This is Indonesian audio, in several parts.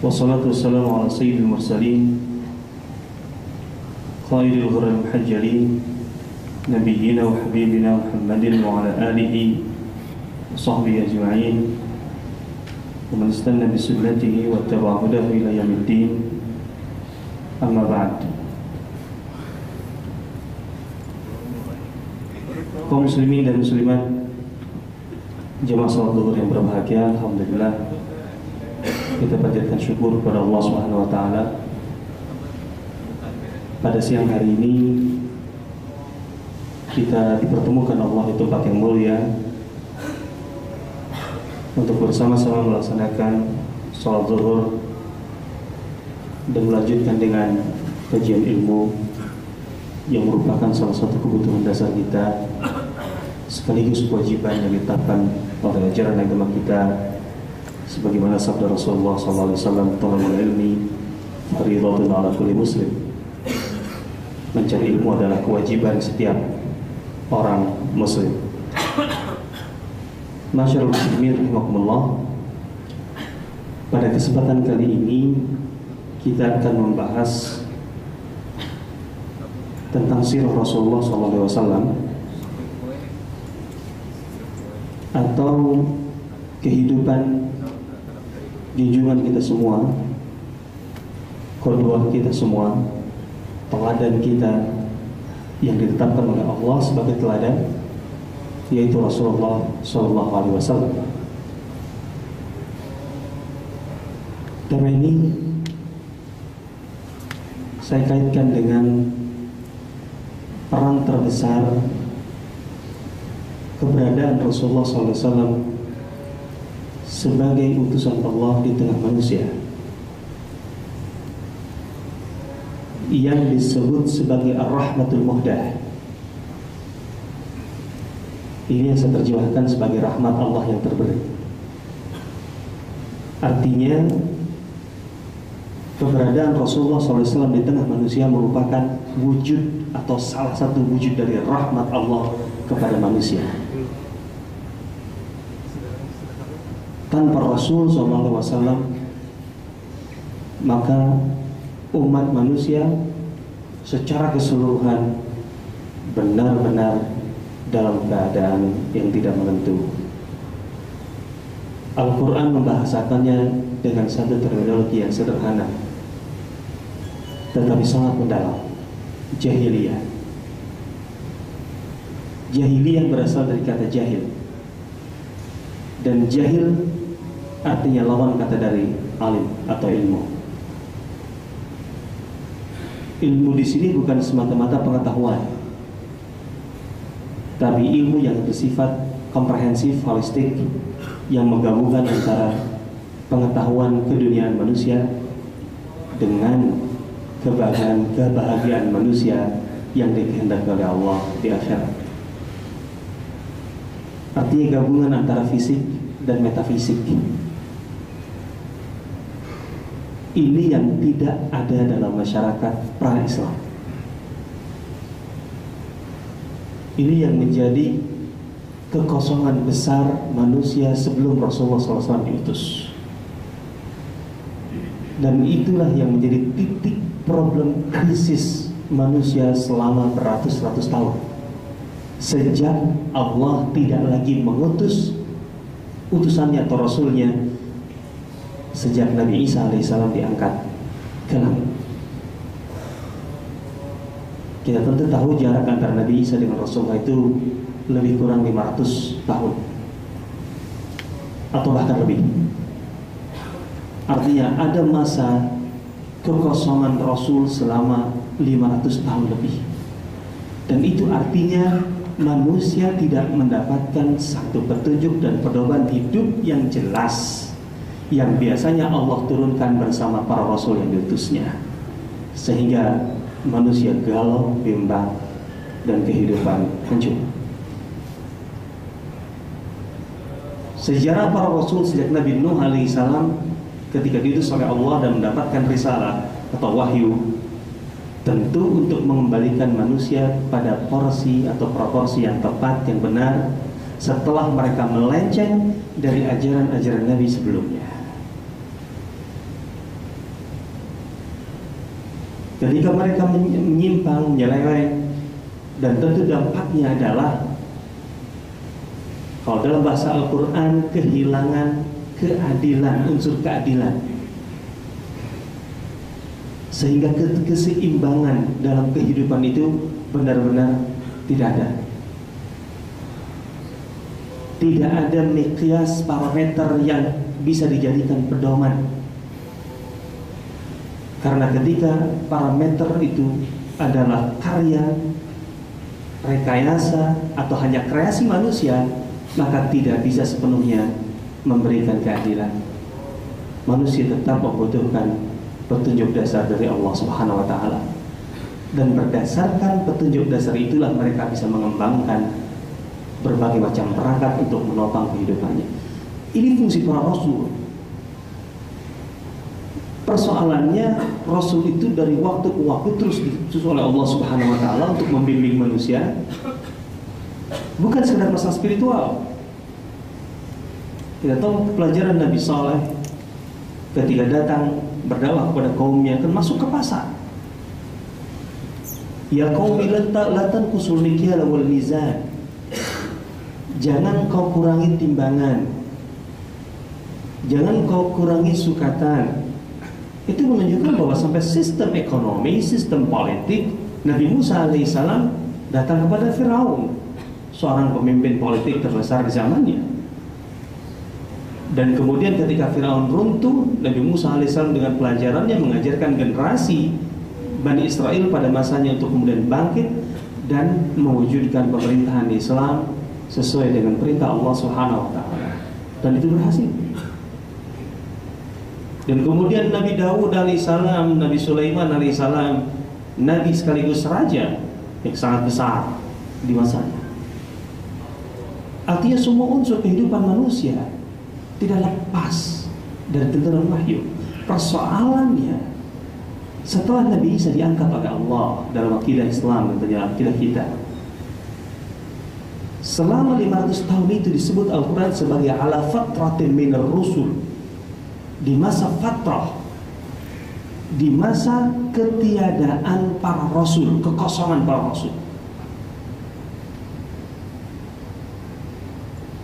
Wassalatu wassalamu ala sayyidil mursalin khairil ghurril muhajjalin nabiyyina wa habibina Muhammadin wa ala alihi wa sahbihi ajma'in wa man istanna bi sunnatihi wa tabi'a hudahu ila yaumiddin. Amma ba'd. Kaum muslimin dan muslimat, jemaah salat zuhur yang berbahagia, alhamdulillah kita panjatkan syukur kepada Allah Subhanahu wa taala. Pada siang hari ini kita dipertemukan Allah di tempat yang mulia untuk bersama-sama melaksanakan salat zuhur dan melanjutkan dengan kajian ilmu yang merupakan salah satu kebutuhan dasar kita sekaligus kewajiban yang ditetapkan oleh ajaran agama kita, sebagaimana sabda Rasulullah SAW, "Talabul ilmi fardhatun 'ala kulli muslim." Mencari ilmu adalah kewajiban setiap orang muslim. Masyaallah muslimin rahimakumullah. Pada kesempatan kali ini kita akan membahas tentang sirah Rasulullah SAW atau kehidupan junjungan kita semua, qudwah kita semua, teladan kita yang ditetapkan oleh Allah sebagai teladan, yaitu Rasulullah SAW. Tema ini saya kaitkan dengan peran terbesar keberadaan Rasulullah SAW sebagai utusan Allah di tengah manusia, yang disebut sebagai Ar-Rahmatul Muhdah. Ini yang saya terjemahkan sebagai rahmat Allah yang terberi. Artinya keberadaan Rasulullah SAW di tengah manusia merupakan wujud atau salah satu wujud dari rahmat Allah kepada manusia. Tanpa Rasul SAW, maka umat manusia secara keseluruhan benar-benar dalam keadaan yang tidak menentu. Al-Quran membahasakannya dengan satu terminologi yang sederhana tetapi sangat mendalam: jahiliyah. Jahiliyah berasal dari kata jahil, dan jahil artinya lawan kata dari alim atau ilmu. Ilmu di sini bukan semata-mata pengetahuan, tapi ilmu yang bersifat komprehensif, holistik, yang menggabungkan antara pengetahuan keduniaan manusia dengan kebahagiaan manusia yang dikehendaki oleh Allah di akhirat. Artinya gabungan antara fisik dan metafisik. Ini yang tidak ada dalam masyarakat pra-Islam. Ini yang menjadi kekosongan besar manusia sebelum Rasulullah SAW diutus. Dan itulah yang menjadi titik problem krisis manusia selama beratus-ratus tahun, sejak Allah tidak lagi mengutus utusannya atau Rasulnya, sejak Nabi Isa alaihissalam diangkat ke langit. Kita tentu tahu jarak antara Nabi Isa dengan Rasulullah itu lebih kurang 500 tahun atau bahkan lebih. Artinya ada masa kekosongan Rasul selama 500 tahun lebih. Dan itu artinya manusia tidak mendapatkan satu petunjuk dan pedoman hidup yang jelas yang biasanya Allah turunkan bersama para Rasul yang diutusnya, sehingga manusia galau, bimbang, dan kehidupan hancur. Sejarah para Rasul sejak Nabi Nuh alaihissalam ketika diutus oleh Allah dan mendapatkan risalah atau wahyu, tentu untuk mengembalikan manusia pada porsi atau proporsi yang tepat, yang benar, setelah mereka melenceng dari ajaran-ajaran Nabi sebelumnya. Ketika mereka menyimpang, menyeleweng, dan tentu dampaknya adalah, kalau dalam bahasa Al-Quran, kehilangan keadilan, unsur keadilan, sehingga keseimbangan dalam kehidupan itu benar-benar tidak ada. Tidak ada miqyas parameter yang bisa dijadikan pedoman. Karena ketika parameter itu adalah karya, rekayasa, atau hanya kreasi manusia, maka tidak bisa sepenuhnya memberikan keadilan. Manusia tetap membutuhkan petunjuk dasar dari Allah Subhanahu wa Ta'ala, dan berdasarkan petunjuk dasar itulah mereka bisa mengembangkan berbagai macam perangkat untuk menopang kehidupannya. Ini fungsi para rasul. Persoalannya, rasul itu dari waktu ke waktu terus diutus oleh Allah Subhanahu wa Ta'ala untuk membimbing manusia, bukan sekedar masalah spiritual. Kita tahu pelajaran Nabi Saleh ketika datang berdakwah kepada kaumnya, kan masuk ke pasar. Ya qaumi la tanqusul mikyala wal mizan. Jangan kau kurangi timbangan, jangan kau kurangi sukatan. Itu menunjukkan bahwa sampai sistem ekonomi, sistem politik, Nabi Musa alaihissalam datang kepada Firaun, seorang pemimpin politik terbesar di zamannya. Dan kemudian ketika Firaun runtuh, Nabi Musa alaihissalam dengan pelajarannya mengajarkan generasi Bani Israel pada masanya untuk kemudian bangkit dan mewujudkan pemerintahan Islam sesuai dengan perintah Allah Subhanahu wa Ta'ala. Dan itu berhasil. Dan kemudian Nabi Daud alaihissalam, Nabi Sulaiman alaihissalam, Nabi sekaligus raja yang sangat besar di masanya. Artinya semua unsur kehidupan manusia tidak lepas dari tuntunan wahyu. Persoalannya, setelah Nabi Isa diangkat oleh Allah dalam akidah Islam dan dalam akidah kita, selama 500 tahun itu disebut Al-Quran sebagai ala fatratin minar rusul. Di masa fatrah, di masa ketiadaan para rasul, kekosongan para rasul.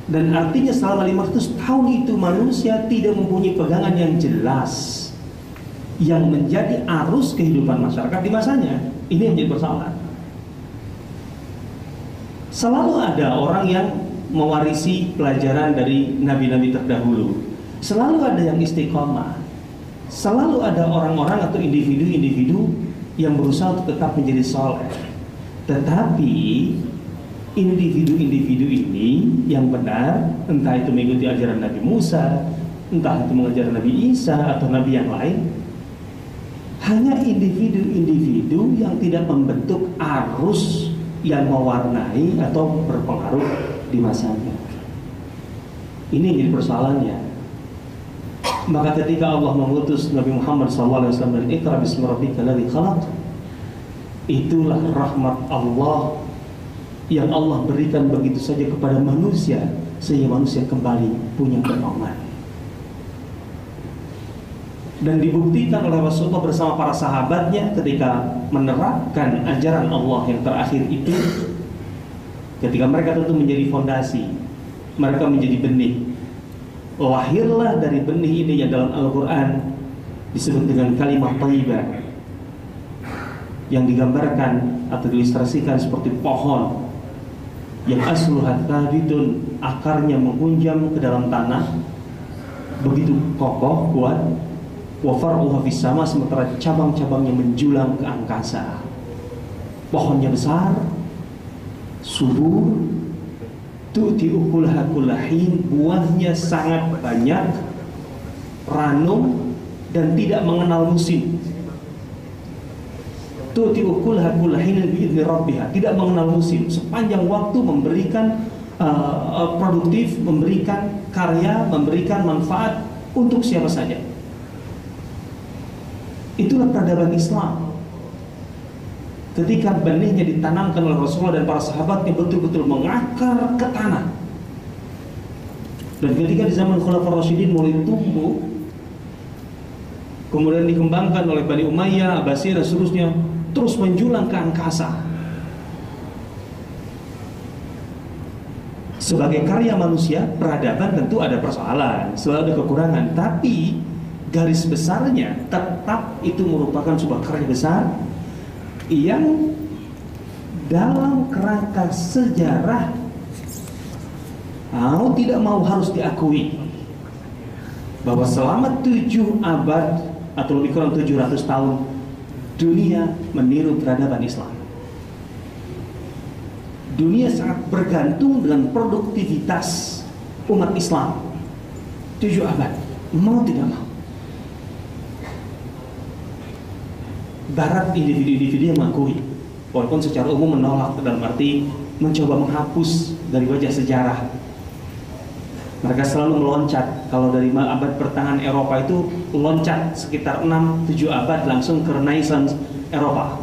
Dan artinya selama 500 tahun itu manusia tidak mempunyai pegangan yang jelas yang menjadi arus kehidupan masyarakat di masanya. Ini yang menjadi persoalan. Selalu ada orang yang mewarisi pelajaran dari nabi-nabi terdahulu. Selalu ada yang istiqomah. Selalu ada orang-orang atau individu-individu yang berusaha untuk tetap menjadi soleh. Tetapi individu-individu ini yang benar, entah itu mengikuti ajaran Nabi Musa, entah itu mengajar Nabi Isa atau Nabi yang lain, hanya individu-individu yang tidak membentuk arus yang mewarnai atau berpengaruh di masanya. Ini jadi persoalannya. Maka ketika Allah mengutus Nabi Muhammad SAW dan Iqra bismi rabbika alladzi khalaq, itulah rahmat Allah yang Allah berikan begitu saja kepada manusia, sehingga manusia kembali punya pedoman. Dan dibuktikan oleh Rasulullah bersama para sahabatnya ketika menerapkan ajaran Allah yang terakhir itu. Ketika mereka tentu menjadi fondasi, mereka menjadi benih. Lahirlah dari benih ini yang dalam Al-Quran disebut dengan kalimat thayyibah, yang digambarkan atau diilustrasikan seperti pohon yang asluha thabitun, akarnya menghunjam ke dalam tanah begitu kokoh, kuat, wa far'uha fis sama, sementara cabang-cabangnya menjulang ke angkasa. Pohonnya besar, subur, tu'ti ukulaha kullahin, buahnya sangat banyak, ranum dan tidak mengenal musim. Tu'ti ukulaha kullahin bi'idzni rabbiha, tidak mengenal musim, sepanjang waktu memberikan produktif, memberikan karya, memberikan manfaat untuk siapa saja. Itulah peradaban Islam. Ketika benihnya ditanamkan oleh Rasulullah dan para sahabatnya betul-betul mengakar ke tanah. Dan ketika di zaman Khulafaur Rasyidin mulai tumbuh, kemudian dikembangkan oleh Bani Umayyah, Abbasiyah dan seterusnya, terus menjulang ke angkasa. Sebagai karya manusia, peradaban tentu ada persoalan, selalu ada kekurangan, tapi garis besarnya tetap itu merupakan sebuah karya besar yang dalam kerangka sejarah mau tidak mau harus diakui bahwa selama 7 abad atau lebih kurang 700 tahun dunia meniru peradaban Islam. Dunia sangat bergantung dengan produktivitas umat Islam 7 abad, mau tidak mau. Barat individu-individu yang mengakui, walaupun secara umum menolak, dalam arti mencoba menghapus dari wajah sejarah. Mereka selalu meloncat. Kalau dari abad pertengahan Eropa itu loncat sekitar 6-7 abad langsung ke Renaissance Eropa.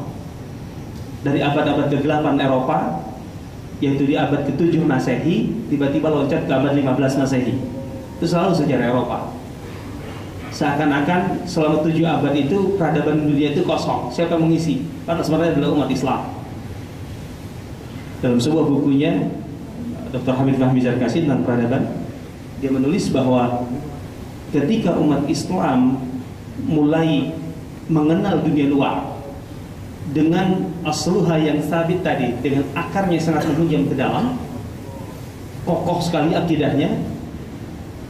Dari abad-abad ke-8 Eropa, yaitu di abad ke-7 Masehi, tiba-tiba loncat ke abad 15 Masehi. Itu selalu sejarah Eropa. Seakan-akan selama 7 abad itu peradaban dunia itu kosong. Siapa yang mengisi? Karena sebenarnya adalah umat Islam. Dalam sebuah bukunya Dr. Hamid Fahmi Zarkasi tentang peradaban, dia menulis bahwa ketika umat Islam mulai mengenal dunia luar dengan asluha yang sabit tadi, dengan akarnya sangat menghujam ke dalam, kokoh sekali akidahnya,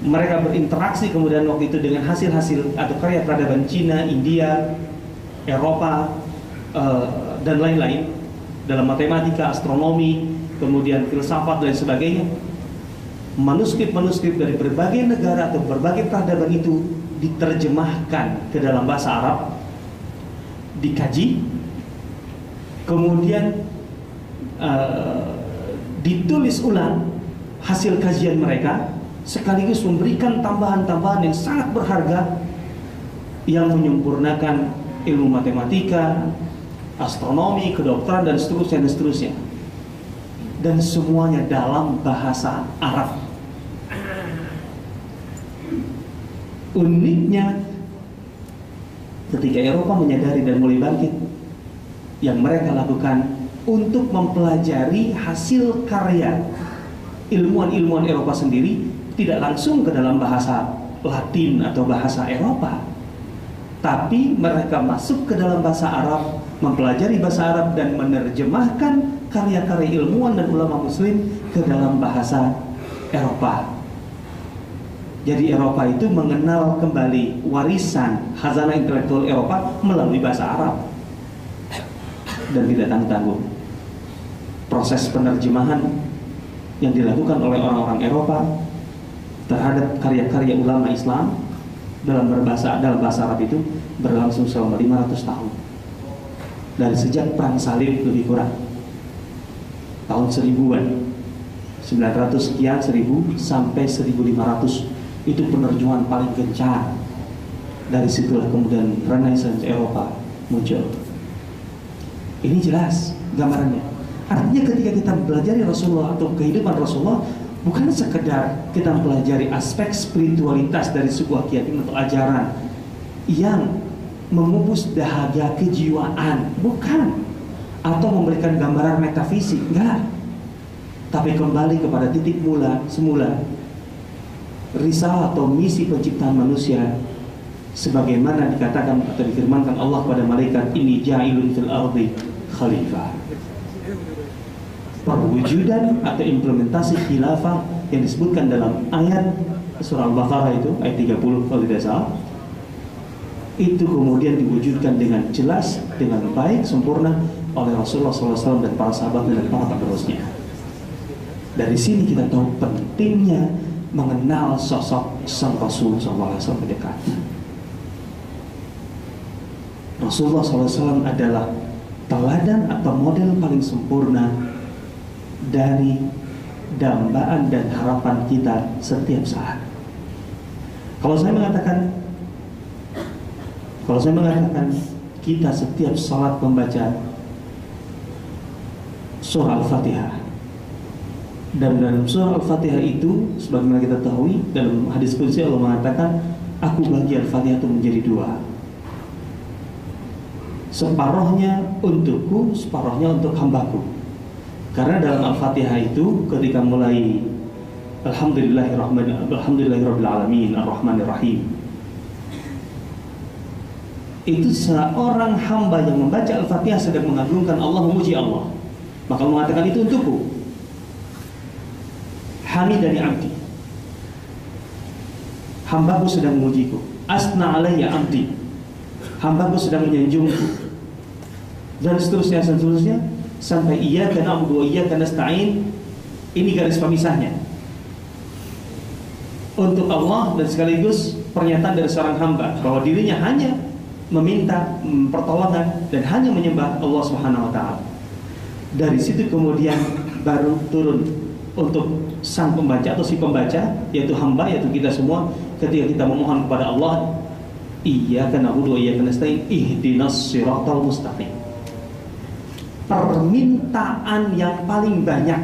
mereka berinteraksi kemudian waktu itu dengan hasil-hasil atau karya peradaban Cina, India, Eropa, dan lain-lain dalam matematika, astronomi, kemudian filsafat dan sebagainya. Manuskrip-manuskrip dari berbagai negara atau berbagai peradaban itu diterjemahkan ke dalam bahasa Arab, dikaji, kemudian ditulis ulang hasil kajian mereka, sekaligus memberikan tambahan-tambahan yang sangat berharga yang menyempurnakan ilmu matematika, astronomi, kedokteran dan seterusnya dan seterusnya. Dan semuanya dalam bahasa Arab. Uniknya, ketika Eropa menyadari dan mulai bangkit, yang mereka lakukan untuk mempelajari hasil karya ilmuwan-ilmuwan Eropa sendiri, tidak langsung ke dalam bahasa Latin atau bahasa Eropa, tapi mereka masuk ke dalam bahasa Arab, mempelajari bahasa Arab dan menerjemahkan karya-karya ilmuwan dan ulama muslim ke dalam bahasa Eropa. Jadi Eropa itu mengenal kembali warisan khazanah intelektual Eropa melalui bahasa Arab. Dan tidak tanggung-tanggung proses penerjemahan yang dilakukan oleh orang-orang Eropa terhadap karya-karya ulama Islam dalam bahasa Arab itu berlangsung selama 500 tahun. Dari sejak perang salib lebih kurang tahun 1000-an, 900 sekian, 1000 sampai 1500, itu penerjemahan paling gencar. Dari situlah kemudian Renaissance Eropa muncul. Ini jelas gambarannya. Artinya ketika kita mempelajari Rasulullah atau kehidupan Rasulullah, bukan sekedar kita mempelajari aspek spiritualitas dari sebuah keyakinan atau ajaran yang memupus dahaga kejiwaan, bukan, atau memberikan gambaran metafisik, enggak. Tapi kembali kepada titik semula risalah atau misi penciptaan manusia, sebagaimana dikatakan atau difirmankan Allah kepada malaikat, ini ja'ilun fil ardi khalifah. Perwujudan atau implementasi khilafah yang disebutkan dalam ayat surah Al-Baqarah itu ayat 30 kalau tidak salah, itu kemudian diwujudkan dengan jelas, dengan baik, sempurna oleh Rasulullah SAW dan para sahabat dan para penerusnya. Dari sini kita tahu pentingnya mengenal sosok sang Rasul SAW dekat. Rasulullah SAW adalah teladan atau model paling sempurna dari dambaan dan harapan kita setiap saat. Kalau saya mengatakan kita setiap salat membaca surah Al-Fatihah, dan dalam surah Al-Fatihah itu sebagaimana kita tahu dalam hadis qudsi Allah mengatakan, aku bagi Al-Fatihah itu menjadi 2. separohnya untukku, separohnya untuk hambaku. Karena dalam Al-Fatihah itu ketika mulai Alhamdulillahirabbil alamin arrahmanirrahim, itu seorang hamba yang membaca Al-Fatihah sedang mengagungkan Allah, memuji Allah, maka mengatakan itu untukku. Hamidani abdi, hambaku sedang memujiku. Asna alayya abdi, hambaku sedang menyanjungku. Dan seterusnya sampai iyyaka na'budu wa iyyaka nasta'in. Ini garis pemisahnya untuk Allah, dan sekaligus pernyataan dari seorang hamba bahwa dirinya hanya meminta pertolongan dan hanya menyembah Allah Subhanahu wa taala. Dari situ kemudian baru turun untuk sang pembaca atau si pembaca, yaitu hamba, yaitu kita semua, ketika kita memohon kepada Allah, iyyaka na'budu wa iyyaka nasta'in ihdinas siratal mustaqim. Permintaan yang paling banyak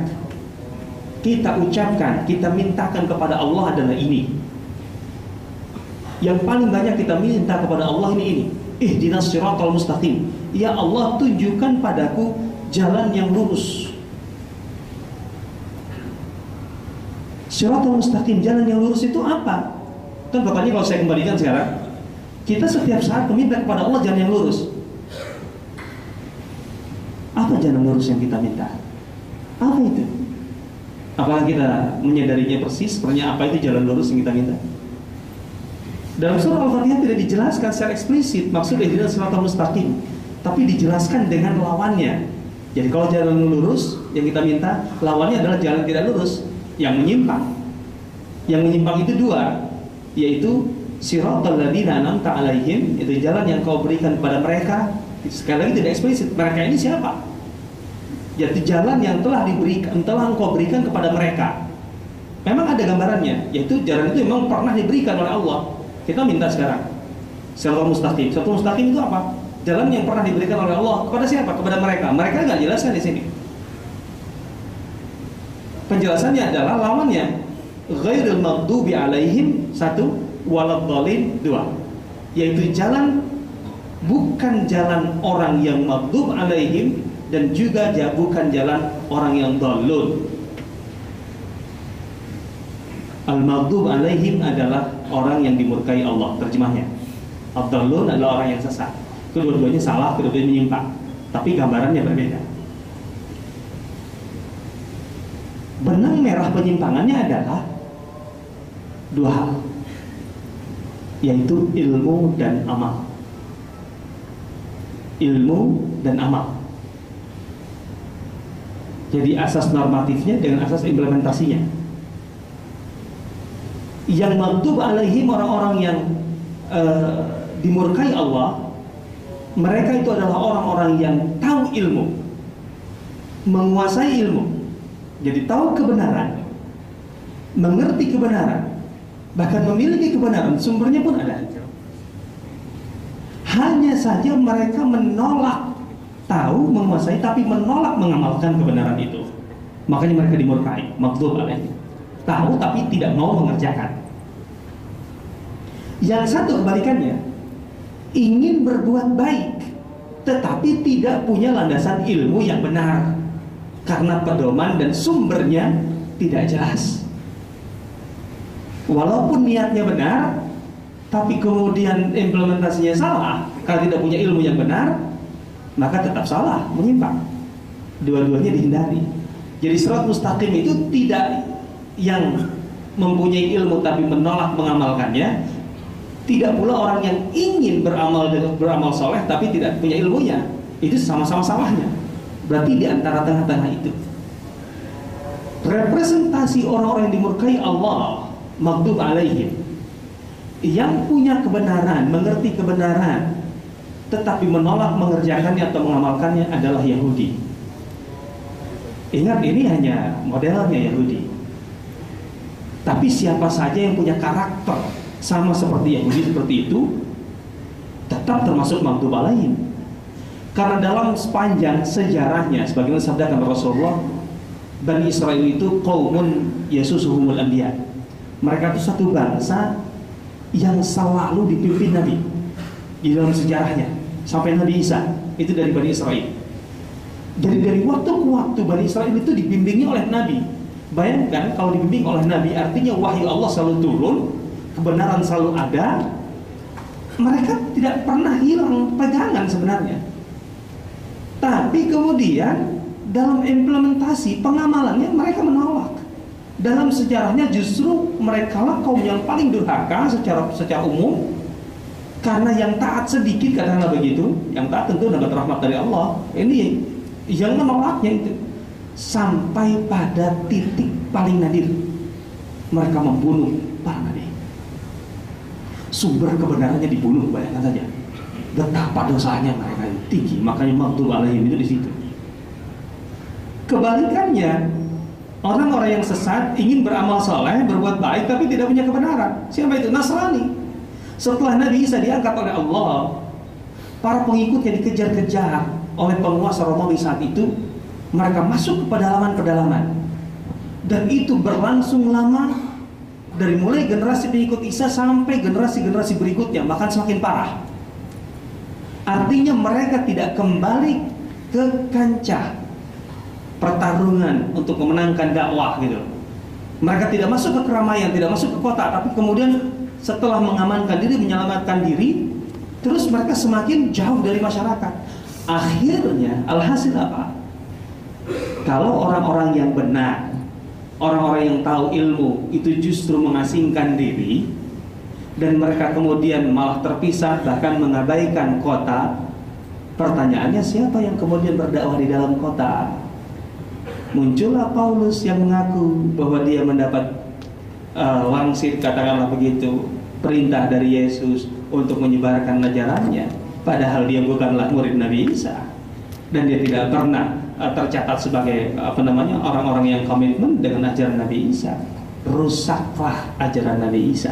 kita ucapkan, kita mintakan kepada Allah adalah ini. Yang paling banyak kita minta kepada Allah ini. Ihdinas siratal mustaqim. Ya Allah, tunjukkan padaku jalan yang lurus. Siratal mustaqim, jalan yang lurus itu apa? Kan pertanyaan kalau saya kembalikan sekarang, kita setiap saat meminta kepada Allah jalan yang lurus. Apa jalan lurus yang kita minta? Apa itu? Apakah kita menyadarinya persis sebenarnya apa itu jalan lurus yang kita minta? Dalam surah Al-Fatihah tidak dijelaskan secara eksplisit maksud ihdinas siratal mustaqim, tapi dijelaskan dengan lawannya. Jadi kalau jalan lurus yang kita minta, lawannya adalah jalan tidak lurus, yang menyimpang. Yang menyimpang itu dua, yaitu siratal ladzina an'amta 'alaihim, itu jalan yang kau berikan kepada mereka. Sekali lagi tidak eksplisit, mereka ini siapa? Yaitu jalan yang telah diberikan, telah engkau berikan kepada mereka. Memang ada gambarannya, yaitu jalan itu memang pernah diberikan oleh Allah. Kita minta sekarang siratal mustaqim. Siratal mustaqim itu apa? Jalan yang pernah diberikan oleh Allah kepada siapa? Kepada mereka. Mereka nggak jelaskan di sini. Penjelasannya adalah lawannya, ghairil maghdubi alaihim, satu, waladhdallin, dua, yaitu jalan, bukan jalan orang yang maghdub alaihim, dan juga bukan jalan orang yang dhalun. Al-maghdub alaihim adalah orang yang dimurkai Allah, terjemahnya. Ad-dhalun adalah orang yang sesat. Kedua-duanya salah, kedua-duanya menyimpang, tapi gambarannya berbeda. Benang merah penyimpangannya adalah dua hal, yaitu ilmu dan amal. Ilmu dan amal. Jadi asas normatifnya dengan asas implementasinya. Yang maghdub alaihim, orang-orang yang dimurkai Allah, mereka itu adalah orang-orang yang tahu ilmu, menguasai ilmu, jadi tahu kebenaran, mengerti kebenaran, bahkan memiliki kebenaran, sumbernya pun ada. Hanya saja mereka menolak, tahu, menguasai, tapi menolak mengamalkan kebenaran itu. Makanya mereka dimurkai, maghdub alaihim. Tahu tapi tidak mau mengerjakan. Yang satu kebalikannya, ingin berbuat baik tetapi tidak punya landasan ilmu yang benar, karena pedoman dan sumbernya tidak jelas. Walaupun niatnya benar, tapi kemudian implementasinya salah karena tidak punya ilmu yang benar, maka tetap salah, menyimpang. Dua-duanya dihindari. Jadi sirat mustaqim itu tidak yang mempunyai ilmu tapi menolak mengamalkannya, tidak pula orang yang ingin beramal soleh tapi tidak punya ilmunya. Itu sama-sama salahnya. Berarti di antara tengah-tengah itu. Representasi orang-orang yang dimurkai Allah, maghdub alaihim, yang punya kebenaran, mengerti kebenaran, tetapi menolak mengerjakannya atau mengamalkannya adalah Yahudi. Ingat, ini hanya modelnya Yahudi. Tapi siapa saja yang punya karakter sama seperti Yahudi seperti itu, tetap termasuk maghdub alaihim. Karena dalam sepanjang sejarahnya, sebagaimana sabdakan Rasulullah, Bani Israel itu qaumun yasusuhumul anbiya. Mereka itu satu bangsa yang selalu dipimpin Nabi di dalam sejarahnya. sampai Nabi Isa, itu dari Bani Israel. Jadi dari waktu ke waktu Bani Israel itu dibimbingi oleh Nabi. Bayangkan kalau dibimbing oleh Nabi, artinya wahyu Allah selalu turun, kebenaran selalu ada. Mereka tidak pernah hilang pegangan sebenarnya. Tapi kemudian dalam implementasi pengamalannya mereka menolak. Dalam sejarahnya justru mereka lah kaum yang paling durhaka secara umum, karena yang taat sedikit, katakanlah begitu. Yang taat tentu dapat rahmat dari Allah. Ini yang menolaknya itu sampai pada titik paling nadir mereka membunuh para nabi. Sumber kebenarannya dibunuh, bayangkan saja betapa dosanya mereka itu tinggi. Makanya maghdub alaihim itu di situ. Kebalikannya, orang-orang yang sesat ingin beramal soleh, berbuat baik, tapi tidak punya kebenaran. Siapa itu? Nasrani. Setelah Nabi Isa diangkat oleh Allah, para pengikutnya dikejar-kejar oleh penguasa Romawi saat itu. Mereka masuk ke pedalaman-pedalaman, dan itu berlangsung lama. Dari mulai generasi pengikut Isa sampai generasi-generasi berikutnya, bahkan semakin parah. Artinya mereka tidak kembali ke kancah pertarungan untuk memenangkan dakwah gitu. Mereka tidak masuk ke keramaian, tidak masuk ke kota, tapi kemudian setelah mengamankan diri, menyelamatkan diri, terus mereka semakin jauh dari masyarakat. Akhirnya alhasil apa? Kalau orang-orang yang benar, orang-orang yang tahu ilmu itu justru mengasingkan diri, dan mereka kemudian malah terpisah, bahkan mengabaikan kota. Pertanyaannya, siapa yang kemudian berdakwah di dalam kota? Muncullah Paulus yang mengaku bahwa dia mendapat wangsit, katakanlah begitu, perintah dari Yesus untuk menyebarkan ajarannya, padahal dia bukanlah murid Nabi Isa, dan dia tidak pernah tercatat sebagai orang-orang yang komitmen dengan ajaran Nabi Isa. Rusaklah ajaran Nabi Isa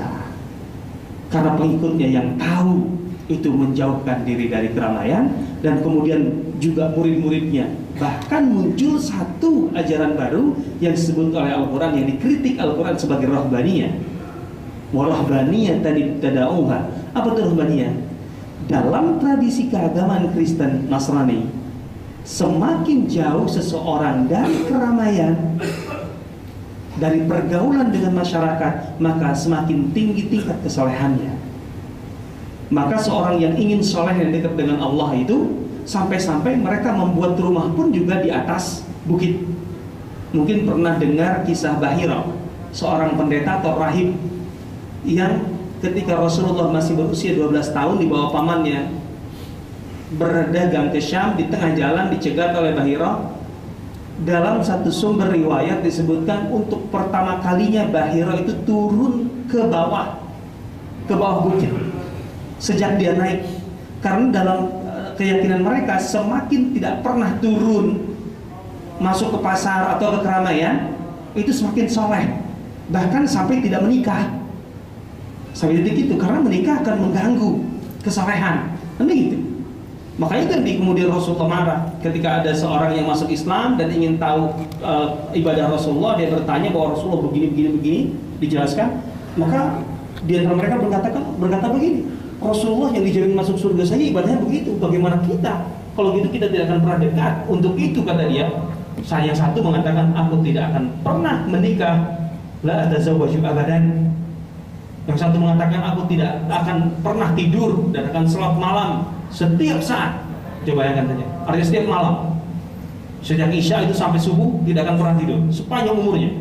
karena pengikutnya yang tahu itu menjauhkan diri dari keramaian, dan kemudian juga murid-muridnya. Bahkan muncul satu ajaran baru yang disebut oleh Al-Quran, yang dikritik Al-Quran sebagai rahbaniyah. Warahbaniyah tada'uha. Apa itu rahbaniyah? Dalam tradisi keagamaan Kristen Nasrani, semakin jauh seseorang dari keramaian, dari pergaulan dengan masyarakat, maka semakin tinggi tingkat kesolehannya. Maka seorang yang ingin soleh dan dekat dengan Allah itu, sampai-sampai mereka membuat rumah pun juga di atas bukit. Mungkin pernah dengar kisah Bahira, seorang pendeta atau rahib yang ketika Rasulullah masih berusia 12 tahun dibawa pamannya berdagang ke Syam. Di tengah jalan dicegat oleh Bahira. Dalam satu sumber riwayat disebutkan untuk pertama kalinya Bahira itu turun ke bawah bukit sejak dia naik, karena dalam keyakinan mereka semakin tidak pernah turun masuk ke pasar atau ke keramaian itu semakin soleh, bahkan sampai tidak menikah sampai titik itu, karena menikah akan mengganggu kesolehan, gitu. Makanya kan kemudian Rasulullah marah ketika ada seorang yang masuk Islam dan ingin tahu ibadah Rasulullah. Dia bertanya bahwa Rasulullah begini dijelaskan. Maka di antara mereka berkata begini, Rasulullah yang dijamin masuk surga saja ibadahnya begitu, bagaimana kita? Kalau gitu kita tidak akan pernah dekat. Untuk itu kata dia, saya yang satu mengatakan aku tidak akan pernah menikah, la atazawwaju abadan. Yang satu mengatakan aku tidak akan pernah tidur dan akan sholat malam setiap saat. Coba bayangkan saja, artinya setiap malam sejak Isya itu sampai subuh tidak akan pernah tidur sepanjang umurnya.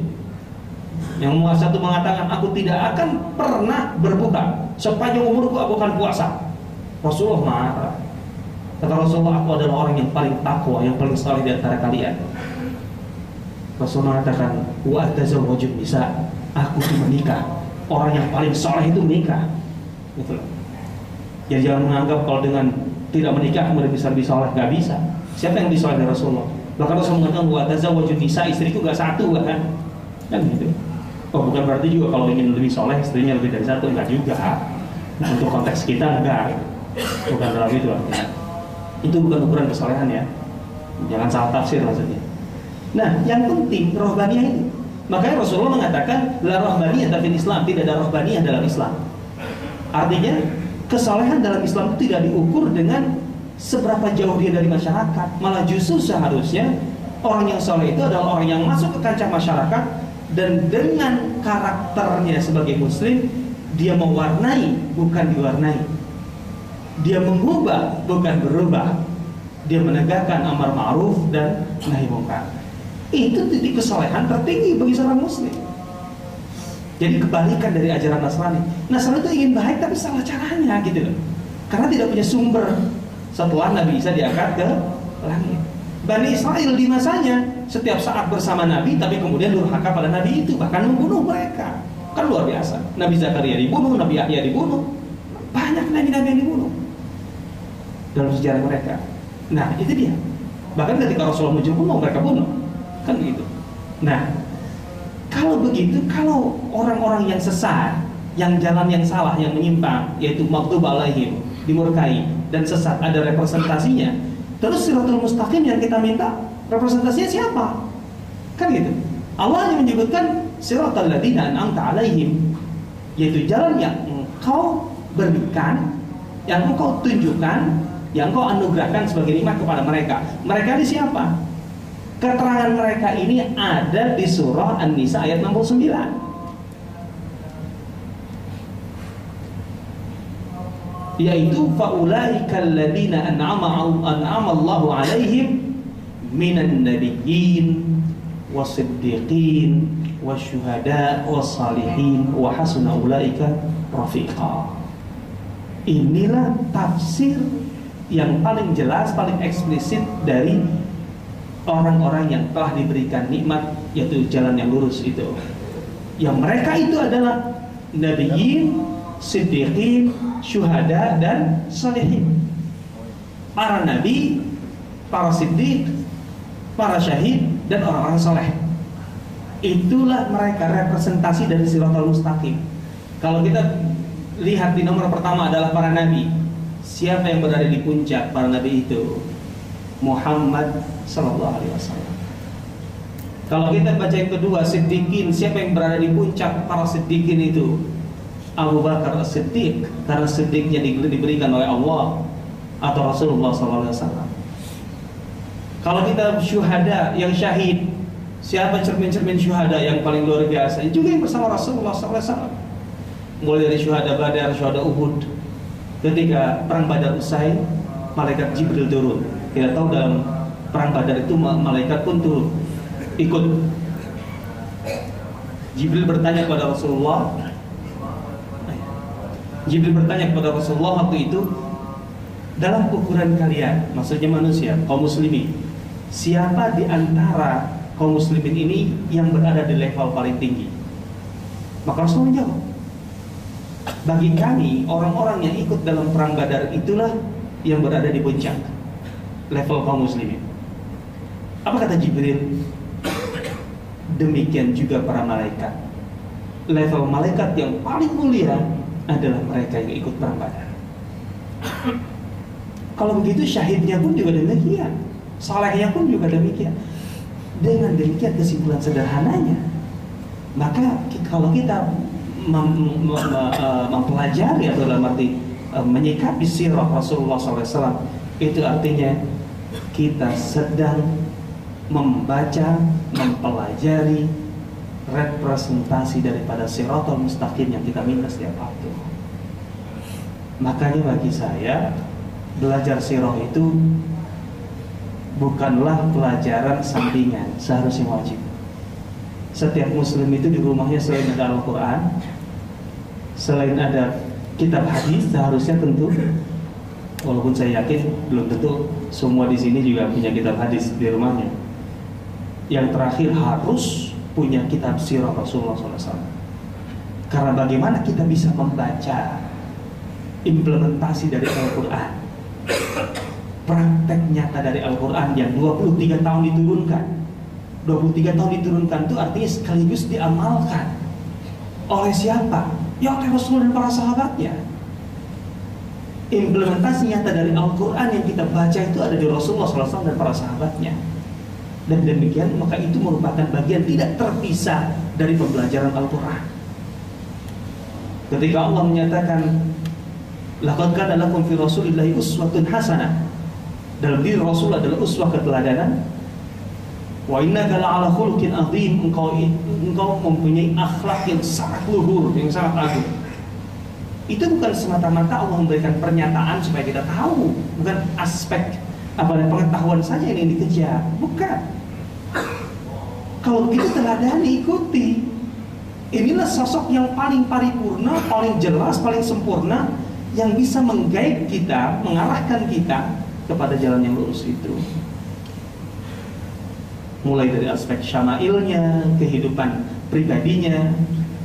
Yang satu mengatakan aku tidak akan pernah berbuka sepanjang umurku, aku akan puasa. Rasulullah marah. Kata Rasulullah, aku adalah orang yang paling takwa, yang paling saleh di antara kalian. Rasulullah mengatakan, wa atazawwaju nisa, aku itu menikah. Orang yang paling saleh itu menikah. Gitu loh. Ya jangan menganggap kalau dengan tidak menikah kemudian bisa lebih saleh, nggak bisa. Siapa yang lebih saleh dari Rasulullah? Bahkan Rasulullah mengatakan, wa atazawwaju nisa, istriku nggak satu kan gitu. Oh, bukan berarti juga kalau ingin lebih soleh istrinya lebih dari satu, enggak juga. Nah, untuk konteks kita enggak, bukan dalam itu artinya. Itu bukan ukuran kesolehan ya. Jangan salah tafsir maksudnya. Nah, yang penting rohbaniyah ini. Makanya Rasulullah mengatakan la rohbaniyah tapi Islam, tidak ada rohbaniyah dalam Islam. Artinya kesolehan dalam Islam itu tidak diukur dengan seberapa jauh dia dari masyarakat. Malah justru seharusnya orang yang soleh itu adalah orang yang masuk ke kancah masyarakat dan dengan karakternya sebagai muslim, dia mewarnai bukan diwarnai, dia mengubah bukan berubah, dia menegakkan amar ma'ruf dan nahi munkar. Itu titik kesolehan tertinggi bagi seorang muslim. Jadi kebalikan dari ajaran Nasrani. Nasrani itu ingin baik tapi salah caranya gitu loh. Karena tidak punya sumber setelah Nabi Isa diangkat ke langit. Bani Israel di masanya setiap saat bersama Nabi, tapi kemudian durhaka pada Nabi itu, bahkan membunuh mereka. Kan luar biasa. Nabi Zakaria dibunuh, Nabi Yahya dibunuh, banyak nabi-nabi yang dibunuh dalam sejarah mereka. Nah itu dia. Bahkan ketika Rasulullah muncul pun mau mereka bunuh, kan begitu. Nah kalau begitu, kalau orang-orang yang sesat, yang jalan yang salah, yang menyimpang, yaitu maghdub alaihim, dimurkai dan sesat, ada representasinya. Terus siratul mustaqim yang kita minta representasinya siapa? Kan gitu. Allah hanya menyebutkan siratal ladzina an'amta alaihim, yaitu jalan yang engkau berikan, yang engkau tunjukkan, yang engkau anugerahkan sebagai nikmat kepada mereka. Mereka ini siapa? Keterangan mereka ini ada di surah An-Nisa ayat 69. Yaitu faulaikal ladzina an'ama Allahu 'alaihim minan nabiyyin wasiddiqin wasyuhada wassalihin wa hasuna ulaika rafiqa. Inilah tafsir yang paling jelas, paling eksplisit dari orang-orang yang telah diberikan nikmat, yaitu jalan yang lurus itu. Yang mereka itu adalah nabiyyin, siddiqin, syuhada dan salihin. Para nabi, para siddiq, para syahid dan orang-orang soleh. Itulah mereka representasi dari siratal mustaqim. Kalau kita lihat di nomor pertama adalah para nabi. Siapa yang berada di puncak para nabi itu? Muhammad sallallahu alaihi wasallam. Kalau kita baca yang kedua, siddiqin, siapa yang berada di puncak para siddiqin itu? Abu Bakar As-Siddiq, karena siddiqnya diberikan oleh Allah atau Rasulullah SAW. Kalau kita syuhada, yang syahid, siapa cermin-cermin syuhada yang paling luar biasa? Juga yang bersama Rasulullah SAW. Mulai dari syuhada Badar, syuhada Uhud. Ketika perang Badar usai, malaikat Jibril turun. Kita tahu dalam perang Badar itu malaikat pun turun, ikut. Jibril bertanya kepada Rasulullah. Jibril bertanya kepada Rasulullah waktu itu, dalam ukuran kalian, maksudnya manusia, kaum muslimin, siapa di antara kaum muslimin ini yang berada di level paling tinggi? Maka Rasulullah menjawab, bagi kami orang-orang yang ikut dalam perang Badar itulah yang berada di puncak level kaum muslimin. Apa kata Jibril? Demikian juga para malaikat. Level malaikat yang paling mulia adalah mereka yang ikut perang Badar. Kalau begitu syahidnya pun juga demikian, salehnya pun juga demikian. Dengan demikian kesimpulan sederhananya, maka kalau kita mempelajari atau dalam arti menyikapi sirah Rasulullah SAW, itu artinya kita sedang membaca, mempelajari representasi daripada siratal mustaqim yang kita minta setiap waktu. Makanya bagi saya, belajar sirah itu bukanlah pelajaran sampingan, seharusnya wajib. Setiap muslim itu di rumahnya selain ada Al-Quran, selain ada kitab hadis, seharusnya tentu, walaupun saya yakin belum tentu semua di sini juga punya kitab hadis di rumahnya. Yang terakhir harus punya kitab sirah Rasulullah SAW. Karena bagaimana kita bisa membaca implementasi dari Al-Quran, praktek nyata dari Al-Quran yang 23 tahun diturunkan. 23 tahun diturunkan itu artinya sekaligus diamalkan. Oleh siapa? Ya oleh Rasul dan para sahabatnya. Implementasi nyata dari Al-Quran yang kita baca itu ada di Rasulullah SAW dan para sahabatnya. Dan demikian maka itu merupakan bagian tidak terpisah dari pembelajaran Al-Quran. Ketika Allah menyatakan laqad kana lakum fi Rasulillahi uswatun hasanah, Dalam diri Rasul adalah uswah keteladanan. Wa innaka la'ala khuluqin azim, engkau mempunyai akhlak yang sangat luhur, yang sangat agung. Itu bukan semata-mata Allah memberikan pernyataan supaya kita tahu, bukan aspek pengetahuan saja yang dikejar, bukan. Kalau begitu teladani, ikuti. Inilah sosok yang paling paripurna, paling jelas, paling sempurna, yang bisa mengguide kita, mengarahkan kita kepada jalan yang lurus itu. Mulai dari aspek syama'ilnya, kehidupan pribadinya.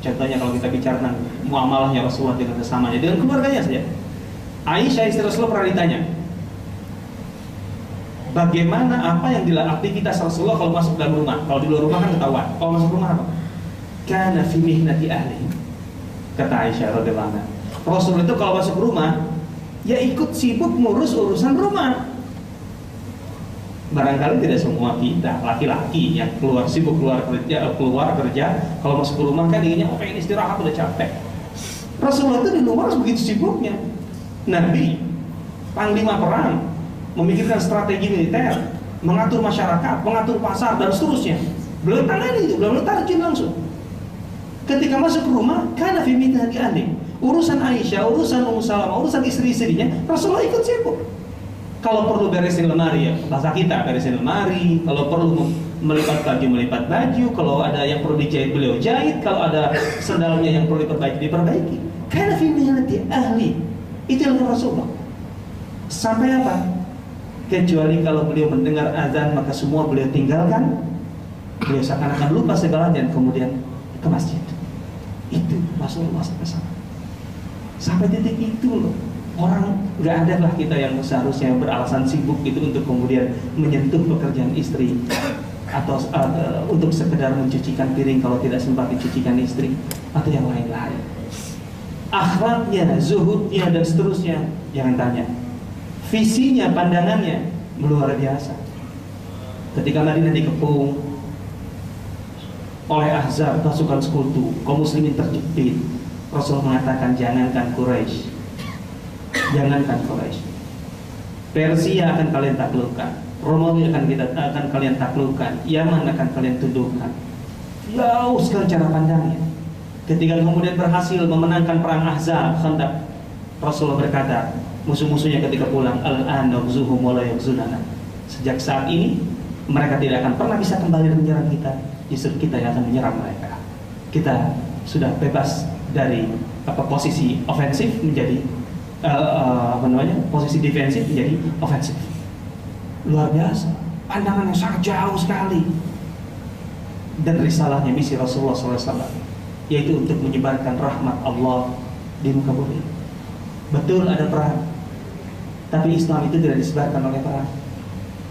Contohnya kalau kita bicara tentang muamalahnya Rasulullah dengan sesamanya, dengan keluarganya saja. Aisyah istri Rasulullah pernah ditanya, bagaimana apa yang dilakukan aktivitas Rasulullah kalau masuk dalam rumah? Kalau di luar rumah kan ketahuan. Kalau masuk rumah apa? Kana fi mihnati ahli. Kata Aisyah radhiyallahu anha, Rasul itu kalau masuk rumah, ya ikut sibuk ngurus urusan rumah. Barangkali tidak semua kita laki-laki yang sibuk keluar kerja, kalau masuk ke rumah kan inginnya pengen istirahat, udah capek. Rasulullah itu di luar begitu sibuknya. Nabi, panglima perang, memikirkan strategi militer, mengatur masyarakat, mengatur pasar dan seterusnya. Beliau tangani itu, beliau terjun langsung. Ketika masuk ke rumah, karena fi mihnati ahli, urusan Aisyah, urusan Ummu Salamah, urusan istri-istrinya, Rasulullah ikut sibuk. Kalau perlu beresin lemari, ya bahasa kita beresin lemari. Kalau perlu melipat baju, kalau ada yang perlu dijahit beliau jahit, kalau ada sendalnya yang perlu diperbaiki. Karena fi mihnati ahli, itu yang Rasulullah. Sampai apa? Kecuali kalau beliau mendengar azan, maka semua beliau tinggalkan. Beliau seakan-akan lupa segalanya dan kemudian ke masjid. Itu Rasulullah sampai titik itu loh. Orang nggak ada lah kita yang seharusnya beralasan sibuk itu untuk kemudian menyentuh pekerjaan istri atau untuk sekedar mencucikan piring kalau tidak sempat dicucikan istri atau yang lain-lain. Akhlaknya, zuhudnya dan seterusnya jangan tanya. Visinya, pandangannya luar biasa. Ketika Madinah dikepung oleh Ahzab, pasukan sekutu, kaum muslimin terjepit, Rasulullah mengatakan jangankan Quraisy, Persia akan kalian taklukkan, Romawi akan kalian taklukkan, Yaman akan kalian tundukkan. Jauh sekali cara pandangnya. Ketika kemudian berhasil memenangkan perang Ahzab, Khandaq, Rasulullah berkata, musuh-musuhnya ketika pulang, al-an nagzuhum wa la yaghzunana. Sejak saat ini mereka tidak akan pernah bisa kembali menyerang kita, justru kita yang akan menyerang mereka. Kita sudah bebas dari posisi ofensif menjadi posisi defensif menjadi ofensif. Luar biasa, pandangan yang sangat jauh sekali. Dan risalahnya misi Rasulullah SAW, yaitu untuk menyebarkan rahmat Allah di muka bumi. Betul ada perang, tapi Islam itu tidak disebarkan oleh perang.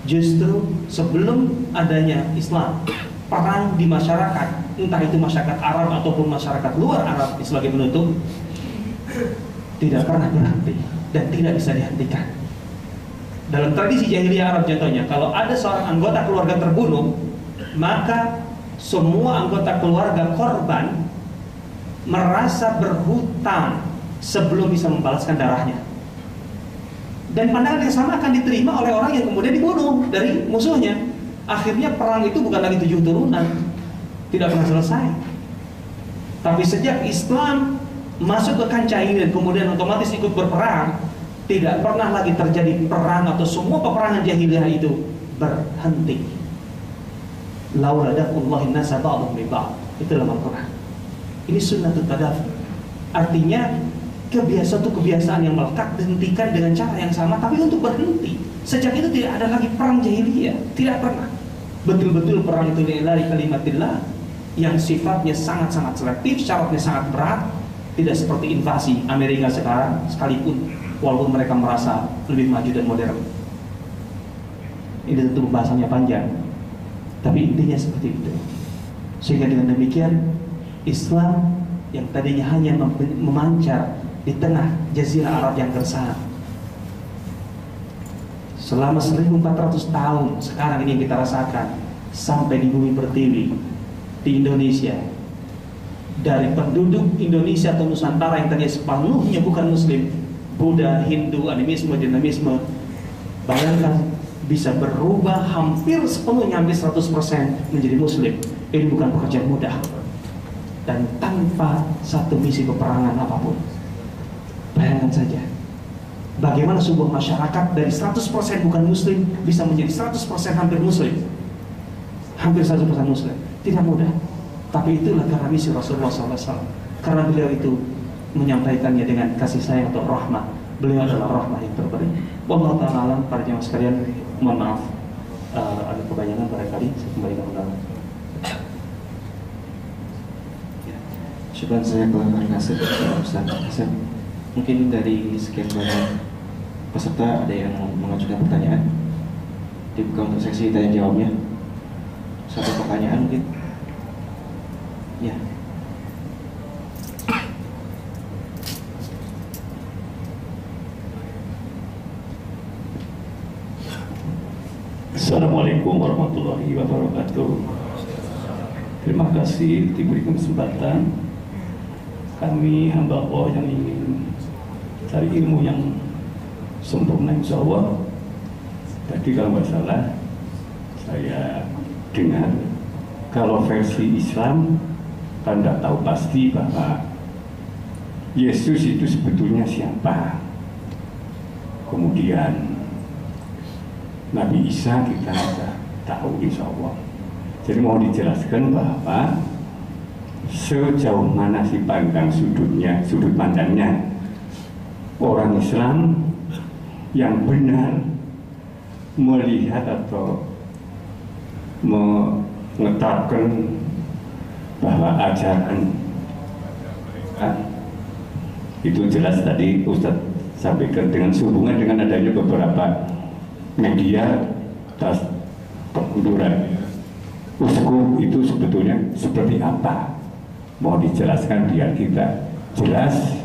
Justru sebelum adanya Islam, perang di masyarakat, entah itu masyarakat Arab ataupun masyarakat luar Arab sebagai penutup, tidak pernah berhenti dan tidak bisa dihentikan. Dalam tradisi jahiliyah Arab contohnya, kalau ada seorang anggota keluarga terbunuh, maka semua anggota keluarga korban merasa berhutang sebelum bisa membalaskan darahnya. Dan pandangan yang sama akan diterima oleh orang yang kemudian dibunuh dari musuhnya. Akhirnya perang itu bukan lagi 7 turunan, tidak pernah selesai. Tapi sejak Islam masuk ke kancah ini dan kemudian otomatis ikut berperang, tidak pernah lagi terjadi perang atau semua peperangan jahiliyah itu berhenti. Laula da'ullahi nasa ba'dhum bi ba'd. Itu dalam Al-Qur'an. Ini sunnatul tadafi. Artinya kebiasaan yang melekat dihentikan dengan cara yang sama tapi untuk berhenti. Sejak itu tidak ada lagi perang jahiliyah, tidak pernah. Betul-betul perang itu lillahi kalimatillah yang sifatnya sangat-sangat selektif, syaratnya sangat berat, tidak seperti invasi Amerika sekarang sekalipun walaupun mereka merasa lebih maju dan modern. Ini tentu pembahasannya panjang, tapi intinya seperti itu. Sehingga dengan demikian Islam yang tadinya hanya memancar di tengah jazirah Arab yang gersang selama 1400 tahun, sekarang ini yang kita rasakan sampai di bumi pertiwi di Indonesia. Dari penduduk Indonesia atau Nusantara yang tadinya sepenuhnya bukan Muslim, Buddha, Hindu, animisme, dinamisme, Bayangkan, bisa berubah hampir sepenuhnya, hampir 100% menjadi muslim. Ini bukan pekerjaan mudah, dan tanpa satu misi peperangan apapun. Bayangkan saja bagaimana sebuah masyarakat dari 100% bukan muslim bisa menjadi 100% hampir muslim, hampir 100% muslim. Tidak mudah, tapi itulah karena misi Rasulullah SAW. Karena beliau itu menyampaikannya dengan kasih sayang atau rahmat. Beliau adalah rahmat yang terberi. Wallahu ta'ala alam. Para jemaah sekalian, mohon maaf ada kebanyakan barangkali. Saya kembalikan ulang. Syukur saya keluar nasib Ustaz Hasan. Mungkin dari sekian banyak peserta ada yang mengajukan pertanyaan. Dibuka untuk sesi tanya jawabnya. Satu pertanyaan mungkin. Ya. Assalamualaikum warahmatullahi wabarakatuh. Terima kasih diberikan kesempatan. Kami hamba Allah yang ingin cari ilmu yang sempurna insya Allah. Tadi kalau nggak salah saya dengar kalau versi Islam kan tidak tahu pasti bahwa Yesus itu sebetulnya siapa. Kemudian Nabi Isa kita sudah tahu insya Allah. Jadi mau dijelaskan bahwa sejauh mana sih sudut pandangnya orang Islam yang benar melihat atau menetapkan bahwa ajaran itu jelas tadi Ustadz sampaikan dengan sehubungan dengan adanya beberapa media atas perkunduran uskup itu sebetulnya seperti apa, mau dijelaskan biar kita jelas.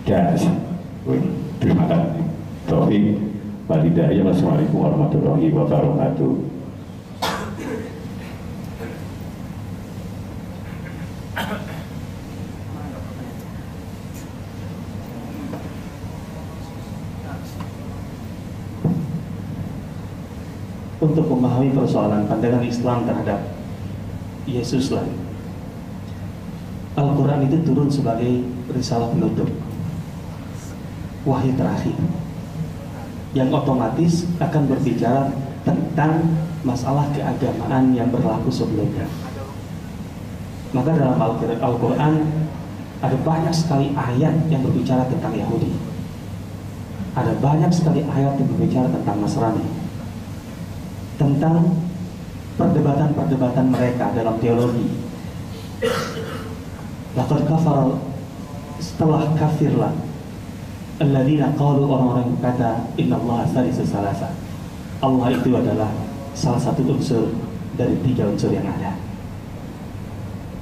Dan terima kasih. Taufik walhidayah. Wassalamualaikum warahmatullahi wabarakatuh. Untuk memahami persoalan pandangan Islam terhadap Yesus lah, Al-Quran itu turun sebagai risalah penutup, wahyu terakhir, yang otomatis akan berbicara tentang masalah keagamaan yang berlaku sebelumnya. Maka dalam Al-Quran ada banyak sekali ayat yang berbicara tentang Yahudi, ada banyak sekali ayat yang berbicara tentang Nasrani, tentang perdebatan-perdebatan mereka dalam teologi. Laqad kafara, setelah kafirlah alladzina qalu, orang-orang yang berkata innallaha tsalitsu tsalasa, Allah itu adalah salah satu unsur dari 3 unsur yang ada.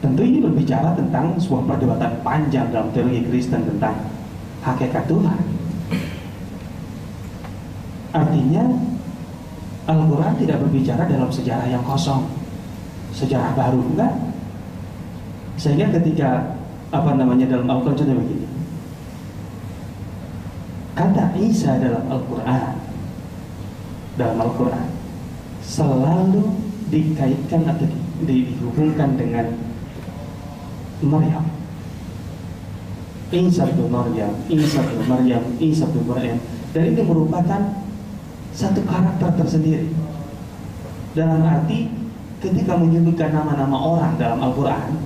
Tentu ini berbicara tentang sebuah perdebatan panjang dalam teologi Kristen tentang hakikat Tuhan. Artinya Al-Quran tidak berbicara dalam sejarah yang kosong, sejarah baru, enggak. Sehingga ketika dalam Al-Quran contohnya begini, kata Isa dalam Al-Quran selalu dikaitkan atau dihubungkan dengan Maryam. Isa bin Maryam, dan ini merupakan satu karakter tersendiri. Dalam arti ketika menyebutkan nama-nama orang dalam Al-Quran,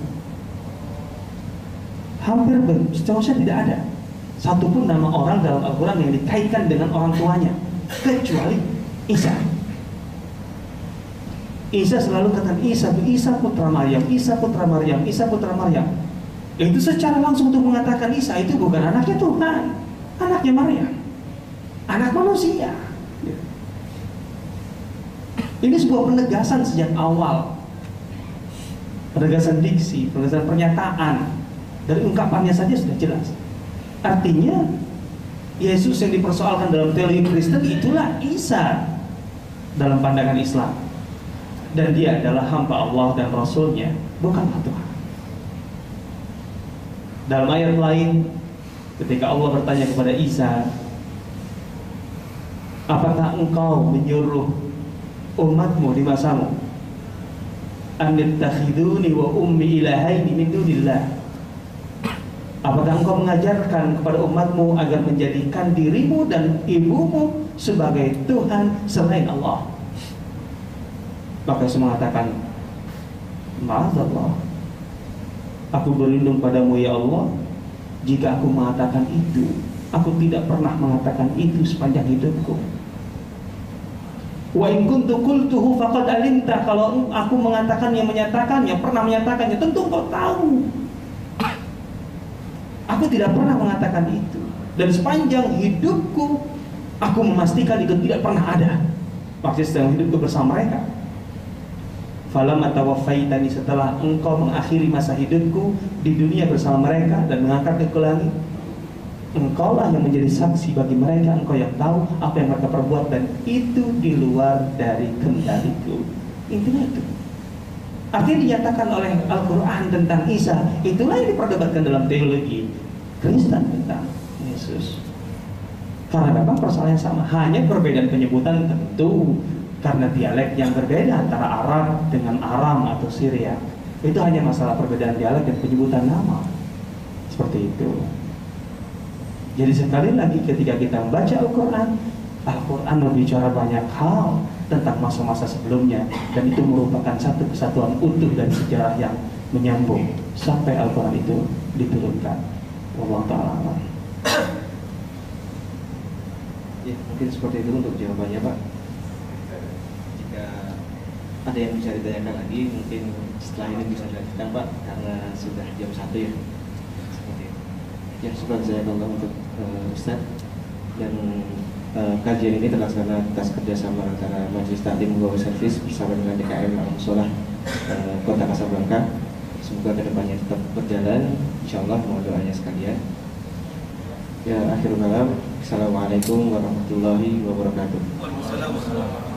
hampir seterusnya tidak ada satupun nama orang dalam Al-Quran yang dikaitkan dengan orang tuanya, kecuali Isa. Isa selalu katakan Isa putra Maryam, Isa putra Maryam, Isa putra Maryam. Itu secara langsung untuk mengatakan Isa itu bukan anaknya Tuhan, anaknya Maryam, anak manusia. Ini sebuah penegasan sejak awal, penegasan diksi, penegasan pernyataan. Dari ungkapannya saja sudah jelas. Artinya Yesus yang dipersoalkan dalam teologi Kristen itulah Isa dalam pandangan Islam, dan dia adalah hamba Allah dan Rasulnya, bukanlah Tuhan. Dalam ayat lain ketika Allah bertanya kepada Isa, Apakah engkau menyuruh umatmu di masamu anittakhiduni wa ummi ilahaini min dunillah? Apakah engkau mengajarkan kepada umatmu agar menjadikan dirimu dan ibumu sebagai Tuhan selain Allah? Maka Yesus mengatakan, ma'azallah, aku berlindung padamu ya Allah jika aku mengatakan itu. Aku tidak pernah mengatakan itu sepanjang hidupku. Wa in kuntu qultuhu faqad alimta, kalau aku mengatakannya, menyatakannya, pernah menyatakannya, tentu kau tahu. Aku tidak pernah mengatakan itu. Dan sepanjang hidupku aku memastikan itu tidak pernah ada. Maksudnya sedang hidupku bersama mereka. Falamma tawaffaitani, setelah engkau mengakhiri masa hidupku di dunia bersama mereka dan mengangkatku ke langit, engkaulah yang menjadi saksi bagi mereka. Engkau yang tahu apa yang mereka perbuat dan itu di luar dari kendaliku. Intinya itu. Artinya dinyatakan oleh Al-Quran tentang Isa. Itulah yang diperdebatkan dalam teologi Kristen tentang Yesus. Karena memang persoalannya sama, hanya perbedaan penyebutan tentu karena dialek yang berbeda antara Arab dengan Aram atau Syria. Itu hanya masalah perbedaan dialek dan penyebutan nama. Seperti itu. Jadi sekali lagi ketika kita membaca Al-Quran, Al-Quran berbicara banyak hal tentang masa-masa sebelumnya, dan itu merupakan satu kesatuan utuh dan sejarah yang menyambung sampai Al-Quran itu diturunkan. Wallahu ta'ala a'lam. Ya, mungkin seperti itu untuk jawabannya, Pak. Jika ada yang bisa ditanyakan lagi, mungkin setelah ini bisa dilanjutkan, Pak, karena sudah jam 1 ya. Seperti itu. Ya, seperti saya kalau untuk Ustaz, dan kajian ini terlaksana atas kerjasama antara Majelis Taklim Global Service bersama dengan DKM Al-Musolah Kota Kasablanka. Semoga kedepannya tetap berjalan, insyaallah. Mohon doanya sekalian. Ya, akhirul kalam. Assalamualaikum warahmatullahi wabarakatuh. Waalaikumsalam warahmatullahi wabarakatuh.